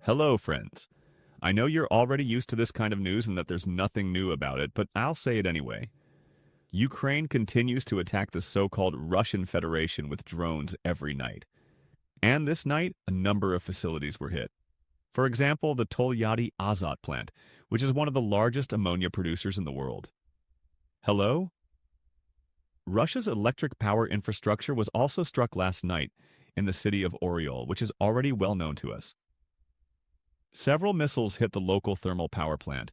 Hello, friends. I know you're already used to this kind of news and that there's nothing new about it, but I'll say it anyway. Ukraine continues to attack the so-called Russian Federation with drones every night. And this night, a number of facilities were hit. For example, the Tolyatti Azot plant, which is one of the largest ammonia producers in the world. Hello? Russia's electric power infrastructure was also struck last night in the city of Oryol, which is already well known to us. Several missiles hit the local thermal power plant,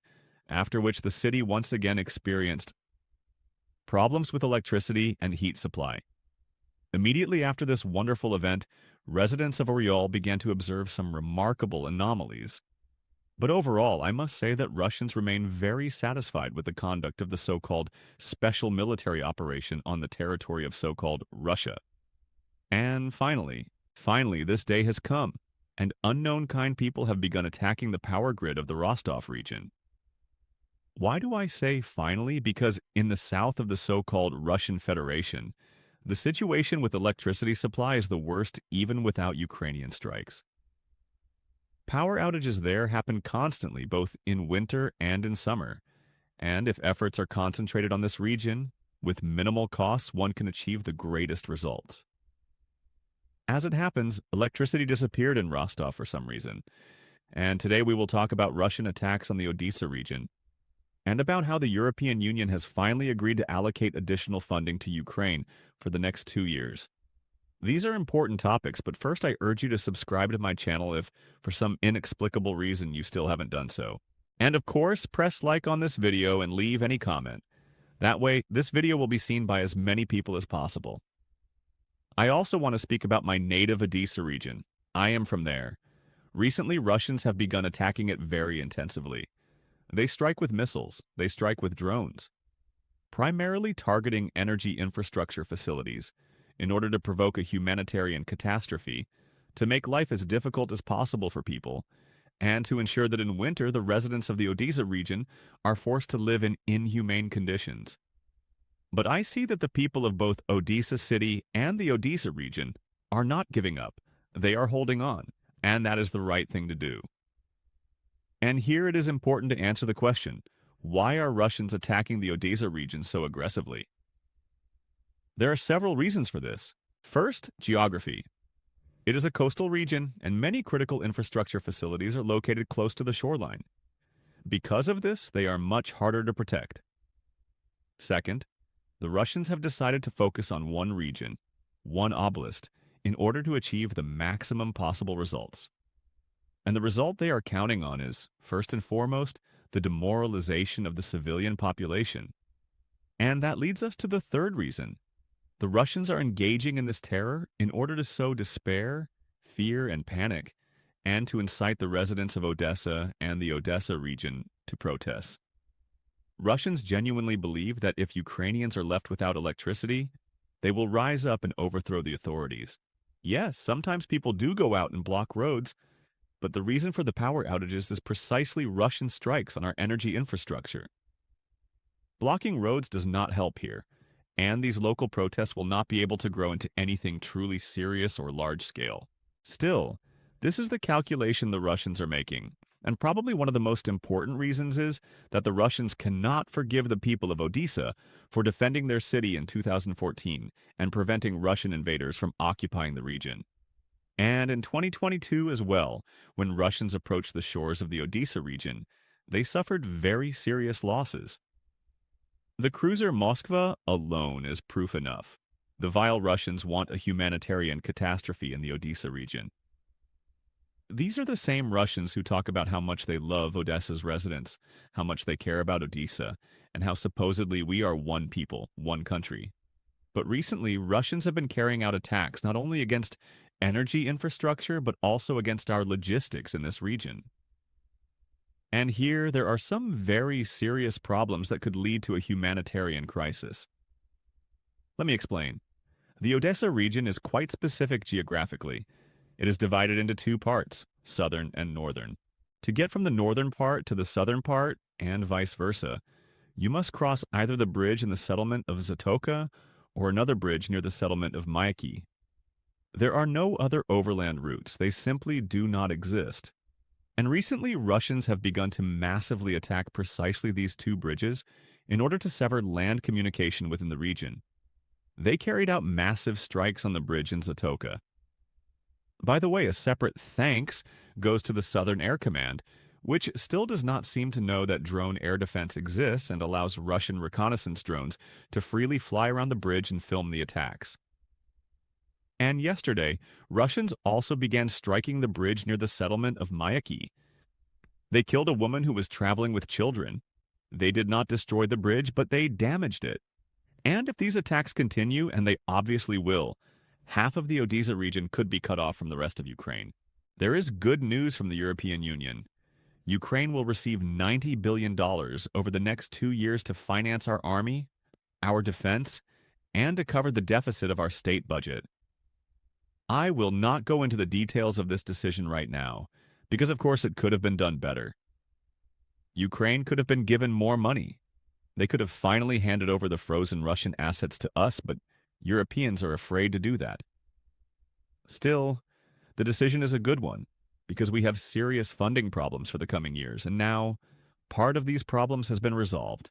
after which the city once again experienced problems with electricity and heat supply. Immediately after this wonderful event, residents of Oryol began to observe some remarkable anomalies. But overall, I must say that Russians remain very satisfied with the conduct of the so-called special military operation on the territory of so-called Russia. And finally, this day has come, and unknown kind people have begun attacking the power grid of the Rostov region. Why do I say finally? Because in the south of the so-called Russian Federation, the situation with electricity supply is the worst even without Ukrainian strikes. Power outages there happen constantly, both in winter and in summer, and if efforts are concentrated on this region, with minimal costs, one can achieve the greatest results. As it happens, electricity disappeared in Rostov for some reason, and today we will talk about Russian attacks on the Odessa region, and about how the European Union has finally agreed to allocate additional funding to Ukraine for the next 2 years. These are important topics, but first I urge you to subscribe to my channel if, for some inexplicable reason, you still haven't done so. And of course, press like on this video and leave any comment. That way, this video will be seen by as many people as possible. I also want to speak about my native Odessa region. I am from there. Recently, Russians have begun attacking it very intensively. They strike with missiles, they strike with drones, primarily targeting energy infrastructure facilities in order to provoke a humanitarian catastrophe, to make life as difficult as possible for people, and to ensure that in winter the residents of the Odessa region are forced to live in inhumane conditions. But I see that the people of both Odessa City and the Odessa region are not giving up. They are holding on, and that is the right thing to do. And here it is important to answer the question, why are Russians attacking the Odessa region so aggressively? There are several reasons for this. First, geography. It is a coastal region, and many critical infrastructure facilities are located close to the shoreline. Because of this, they are much harder to protect. Second, the Russians have decided to focus on one region, one oblast, in order to achieve the maximum possible results. And the result they are counting on is, first and foremost, the demoralization of the civilian population. And that leads us to the third reason. The Russians are engaging in this terror in order to sow despair, fear, and panic, and to incite the residents of Odessa and the Odessa region to protest. Russians genuinely believe that if Ukrainians are left without electricity, they will rise up and overthrow the authorities. Yes, sometimes people do go out and block roads, but the reason for the power outages is precisely Russian strikes on our energy infrastructure. Blocking roads does not help here, and these local protests will not be able to grow into anything truly serious or large-scale. Still, this is the calculation the Russians are making, and probably one of the most important reasons is that the Russians cannot forgive the people of Odessa for defending their city in 2014 and preventing Russian invaders from occupying the region. And in 2022 as well, when Russians approached the shores of the Odessa region, they suffered very serious losses. The cruiser Moskva alone is proof enough. The vile Russians want a humanitarian catastrophe in the Odessa region. These are the same Russians who talk about how much they love Odessa's residents, how much they care about Odessa, and how supposedly we are one people, one country. But recently, Russians have been carrying out attacks not only against energy infrastructure, but also against our logistics in this region. And here, there are some very serious problems that could lead to a humanitarian crisis. Let me explain. The Odessa region is quite specific geographically. It is divided into two parts, southern and northern. To get from the northern part to the southern part, and vice versa, you must cross either the bridge in the settlement of Zatoka or another bridge near the settlement of Maiki. There are no other overland routes. They simply do not exist. And recently, Russians have begun to massively attack precisely these two bridges in order to sever land communication within the region. They carried out massive strikes on the bridge in Zatoka. By the way, a separate thanks goes to the Southern Air Command, which still does not seem to know that drone air defense exists and allows Russian reconnaissance drones to freely fly around the bridge and film the attacks. And yesterday, Russians also began striking the bridge near the settlement of Mayaki. They killed a woman who was traveling with children. They did not destroy the bridge, but they damaged it. And if these attacks continue, and they obviously will, half of the Odessa region could be cut off from the rest of Ukraine. There is good news from the European Union. Ukraine will receive $90 billion over the next 2 years to finance our army, our defense, and to cover the deficit of our state budget. I will not go into the details of this decision right now, because of course it could have been done better. Ukraine could have been given more money. They could have finally handed over the frozen Russian assets to us, but Europeans are afraid to do that. Still, the decision is a good one, because we have serious funding problems for the coming years, and now part of these problems has been resolved.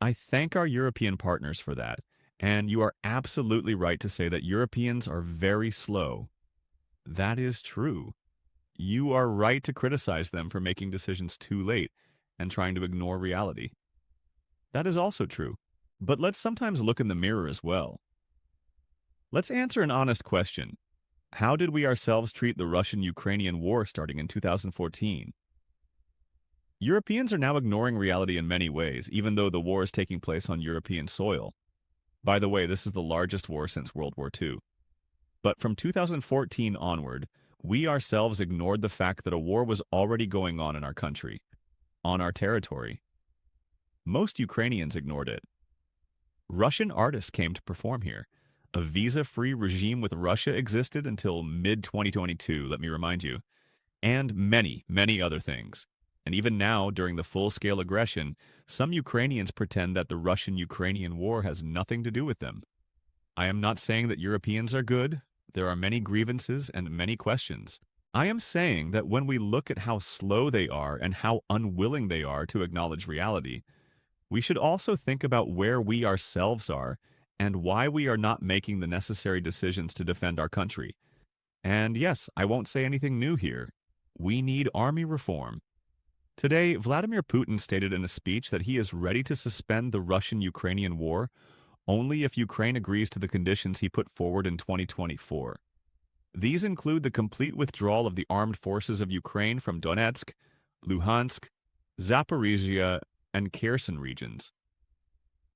I thank our European partners for that, and you are absolutely right to say that Europeans are very slow. That is true. You are right to criticize them for making decisions too late and trying to ignore reality. That is also true, but let's sometimes look in the mirror as well. Let's answer an honest question. How did we ourselves treat the Russian-Ukrainian war starting in 2014? Europeans are now ignoring reality in many ways, even though the war is taking place on European soil. By the way, this is the largest war since World War II. But from 2014 onward, we ourselves ignored the fact that a war was already going on in our country, on our territory. Most Ukrainians ignored it. Russian artists came to perform here. A visa-free regime with Russia existed until mid-2022, let me remind you, and many, many other things. And even now, during the full-scale aggression, some Ukrainians pretend that the Russian-Ukrainian war has nothing to do with them. I am not saying that Europeans are good. There are many grievances and many questions. I am saying that when we look at how slow they are and how unwilling they are to acknowledge reality, we should also think about where we ourselves are and why we are not making the necessary decisions to defend our country. And yes, I won't say anything new here. We need army reform. Today, Vladimir Putin stated in a speech that he is ready to suspend the Russian-Ukrainian war only if Ukraine agrees to the conditions he put forward in 2024. These include the complete withdrawal of the armed forces of Ukraine from Donetsk, Luhansk, Zaporizhia, and Kherson regions.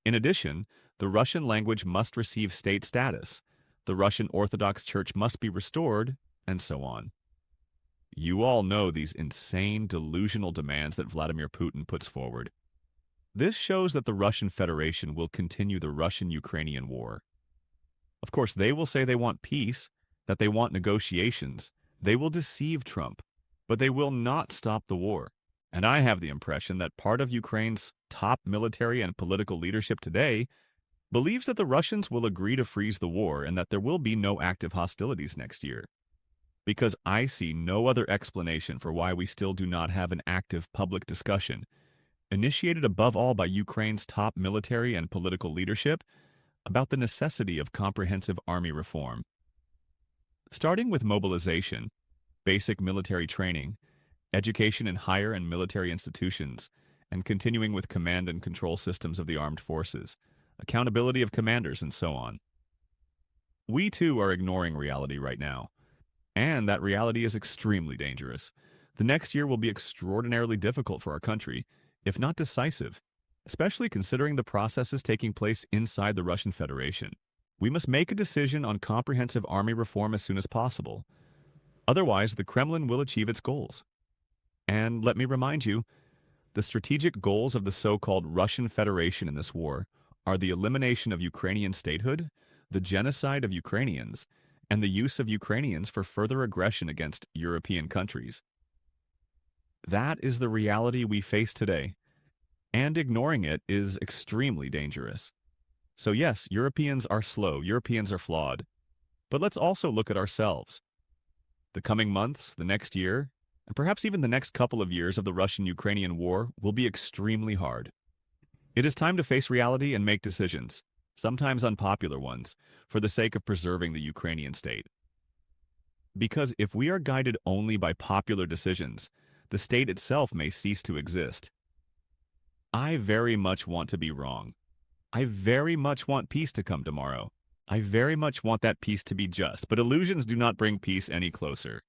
In addition, the Russian language must receive state status, the Russian Orthodox Church must be restored, and so on. You all know these insane, delusional demands that Vladimir Putin puts forward. This shows that the Russian Federation will continue the Russian-Ukrainian war. Of course, they will say they want peace, that they want negotiations. They will deceive Trump, but they will not stop the war. And I have the impression that part of Ukraine's top military and political leadership today believes that the Russians will agree to freeze the war and that there will be no active hostilities next year. Because I see no other explanation for why we still do not have an active public discussion, initiated above all by Ukraine's top military and political leadership, about the necessity of comprehensive army reform. Starting with mobilization, basic military training, education in higher and military institutions, and continuing with command and control systems of the armed forces, accountability of commanders, and so on. We too are ignoring reality right now, and that reality is extremely dangerous. The next year will be extraordinarily difficult for our country, if not decisive, especially considering the processes taking place inside the Russian Federation. We must make a decision on comprehensive army reform as soon as possible. Otherwise, the Kremlin will achieve its goals. And let me remind you, the strategic goals of the so-called Russian Federation in this war are the elimination of Ukrainian statehood, the genocide of Ukrainians, and the use of Ukrainians for further aggression against European countries. That is the reality we face today, and ignoring it is extremely dangerous. So yes, Europeans are slow, Europeans are flawed, but let's also look at ourselves. The coming months, the next year, And perhaps even the next couple of years of the Russian-Ukrainian war will be extremely hard. It is time to face reality and make decisions, sometimes unpopular ones, for the sake of preserving the Ukrainian state. Because if we are guided only by popular decisions, the state itself may cease to exist. I very much want to be wrong. I very much want peace to come tomorrow. I very much want that peace to be just, but illusions do not bring peace any closer.